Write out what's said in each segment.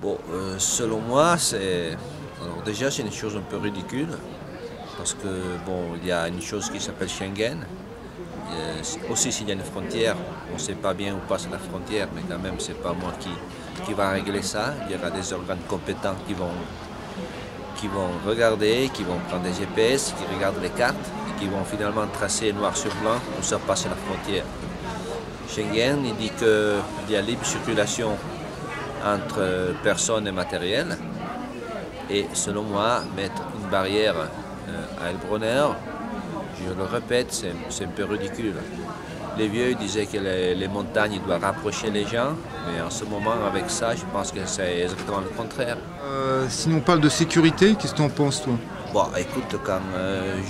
Bon, selon moi, alors déjà, c'est une chose un peu ridicule, parce que, bon, il y a une chose qui s'appelle Schengen. Aussi, s'il y a une frontière, on ne sait pas bien où passe la frontière, mais quand même, c'est pas moi qui va régler ça. Il y aura des organes compétents qui vont regarder, qui vont prendre des GPS, qui regardent les cartes, et qui vont finalement tracer noir sur blanc où ça passe la frontière. Schengen, il dit qu'il y a libre circulation entre personnes et matériel. Et selon moi, mettre une barrière à Elbronner, je le répète, c'est un peu ridicule. Les vieux disaient que les montagnes doivent rapprocher les gens, mais en ce moment, avec ça, je pense que c'est exactement le contraire. Sinon on parle de sécurité, qu'est-ce que tu en penses toi? Bon, écoute, quand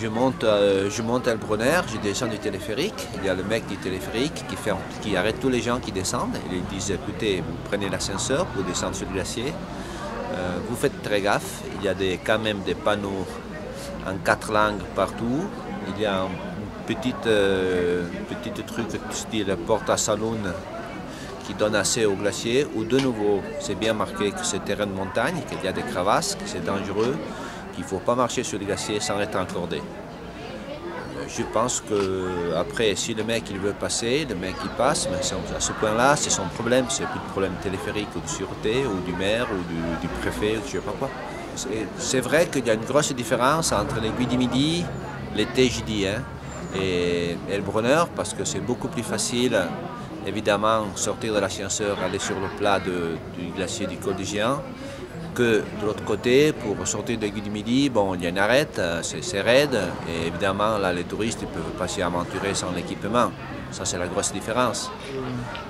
je monte à Elbronner, je descends du téléphérique. Il y a le mec du téléphérique qui arrête tous les gens qui descendent. Il dit, écoutez, vous prenez l'ascenseur pour descendre sur le glacier. Vous faites très gaffe. Il y a quand même des panneaux en 4 langues partout. Il y a un petit truc style porte à saloon qui donne accès au glacier, où de nouveau, c'est bien marqué que c'est terrain de montagne, qu'il y a des crevasses, que c'est dangereux, qu'il ne faut pas marcher sur le glacier sans être encordé. Je pense que après, si le mec il veut passer, le mec il passe, mais à ce point-là, c'est son problème, c'est plus de problème téléphérique ou de sûreté, ou du maire, ou du préfet, ou je ne sais pas quoi. C'est vrai qu'il y a une grosse différence entre l'aiguille du Midi, l'été je dis, et le Brunner, parce que c'est beaucoup plus facile, évidemment, sortir de l'ascenseur, aller sur le plat du glacier du Col des Géants, que de l'autre côté, pour sortir de l'aiguille du Midi, bon, il y a une arête, c'est raide, et évidemment, là, les touristes ne peuvent pas s'y aventurer sans l'équipement. Ça, c'est la grosse différence.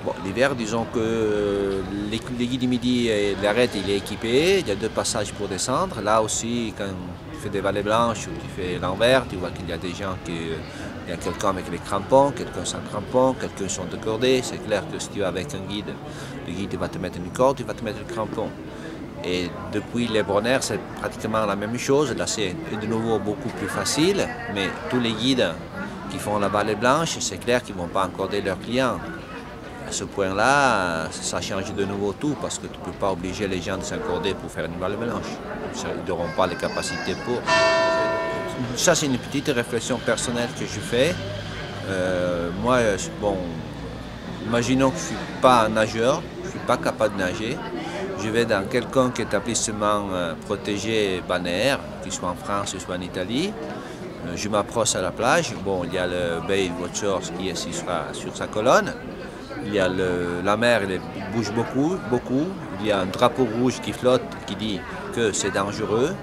Bon, l'hiver, disons que l'aiguille du Midi, l'arête, il est équipé, il y a 2 passages pour descendre. Là aussi, quand tu fais des vallées blanches ou tu fais l'envers, tu vois qu'il y a des gens il y a quelqu'un avec les crampons, quelqu'un sans crampons, quelqu'un sont décordés. C'est clair que si tu es avec un guide, le guide va te mettre une corde, il va te mettre le crampon. Et depuis les Bronner, c'est pratiquement la même chose. Là, c'est de nouveau beaucoup plus facile, mais tous les guides qui font la vallée blanche, c'est clair qu'ils ne vont pas encorder leurs clients. À ce point-là, ça change de nouveau tout, parce que tu ne peux pas obliger les gens de s'encorder pour faire une vallée blanche. Ils n'auront pas les capacités pour. Ça, c'est une petite réflexion personnelle que je fais. Moi, bon, imaginons que je ne suis pas un nageur, je ne suis pas capable de nager. Je vais dans quelconque établissement protégé balnéaire, qu'il soit en France ou soit en Italie. Je m'approche à la plage. Bon, il y a le Bay Watchers qui est assis sur sa colonne. Il y a la mer, elle bouge beaucoup, beaucoup. Il y a un drapeau rouge qui flotte, qui dit que c'est dangereux.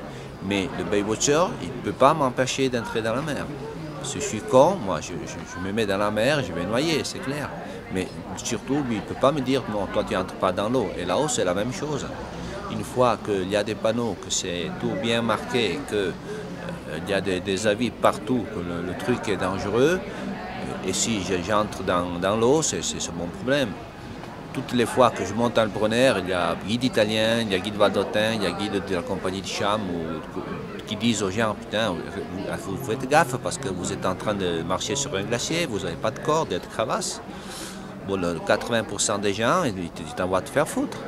Mais le Bay Watcher, il ne peut pas m'empêcher d'entrer dans la mer. Si je suis con, moi, je me mets dans la mer, je vais noyer, c'est clair. Mais surtout, lui, il ne peut pas me dire, non, toi, tu n'entres pas dans l'eau. Et là-haut, c'est la même chose. Une fois qu'il y a des panneaux, que c'est tout bien marqué, qu'il y a des avis partout, que le truc est dangereux, et si j'entre dans l'eau, c'est mon problème. Toutes les fois que je monte dans le Brunner, il y a guide italien, il y a guide valdotin, il y a guide de la compagnie de Cham qui disent aux gens, putain, vous faites gaffe parce que vous êtes en train de marcher sur un glacier, vous n'avez pas de corde, il y a de crevasses. Bon, 80% des gens, ils t'envoient te faire foutre.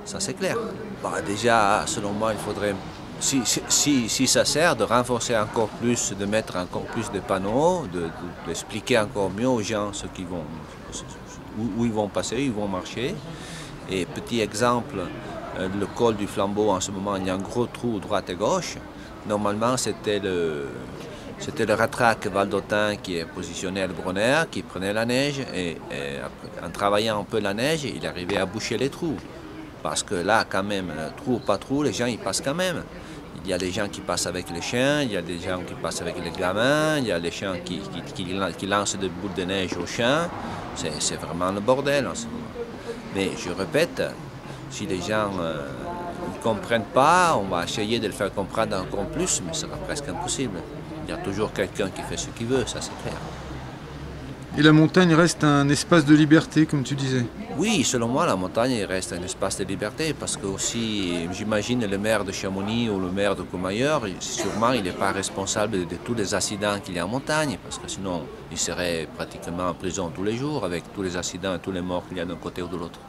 Ça, c'est clair. Bah, déjà, selon moi, il faudrait, si ça sert, de renforcer encore plus, de mettre encore plus de panneaux, d'expliquer encore mieux aux gens où ils vont passer, où ils vont marcher. Et petit exemple, le col du Flambeau, en ce moment, il y a un gros trou droite et gauche. Normalement, c'était le ratrac Valdotin qui est positionné à Le Brunner, qui prenait la neige et en travaillant un peu la neige, il arrivait à boucher les trous. Parce que là, quand même, trou ou pas trou, les gens ils passent quand même. Il y a des gens qui passent avec les chiens, il y a des gens qui passent avec les gamins, il y a les chiens qui lancent des boules de neige aux chiens. C'est vraiment le bordel en ce moment. Mais je répète, si les gens ne comprennent pas, on va essayer de le faire comprendre encore plus, mais ce sera presque impossible. Il y a toujours quelqu'un qui fait ce qu'il veut, ça c'est clair. Et la montagne reste un espace de liberté, comme tu disais. Oui, selon moi, la montagne reste un espace de liberté parce que aussi, j'imagine, le maire de Chamonix ou le maire de Courmayeur, sûrement, il n'est pas responsable de tous les accidents qu'il y a en montagne parce que sinon, il serait pratiquement en prison tous les jours avec tous les accidents et tous les morts qu'il y a d'un côté ou de l'autre.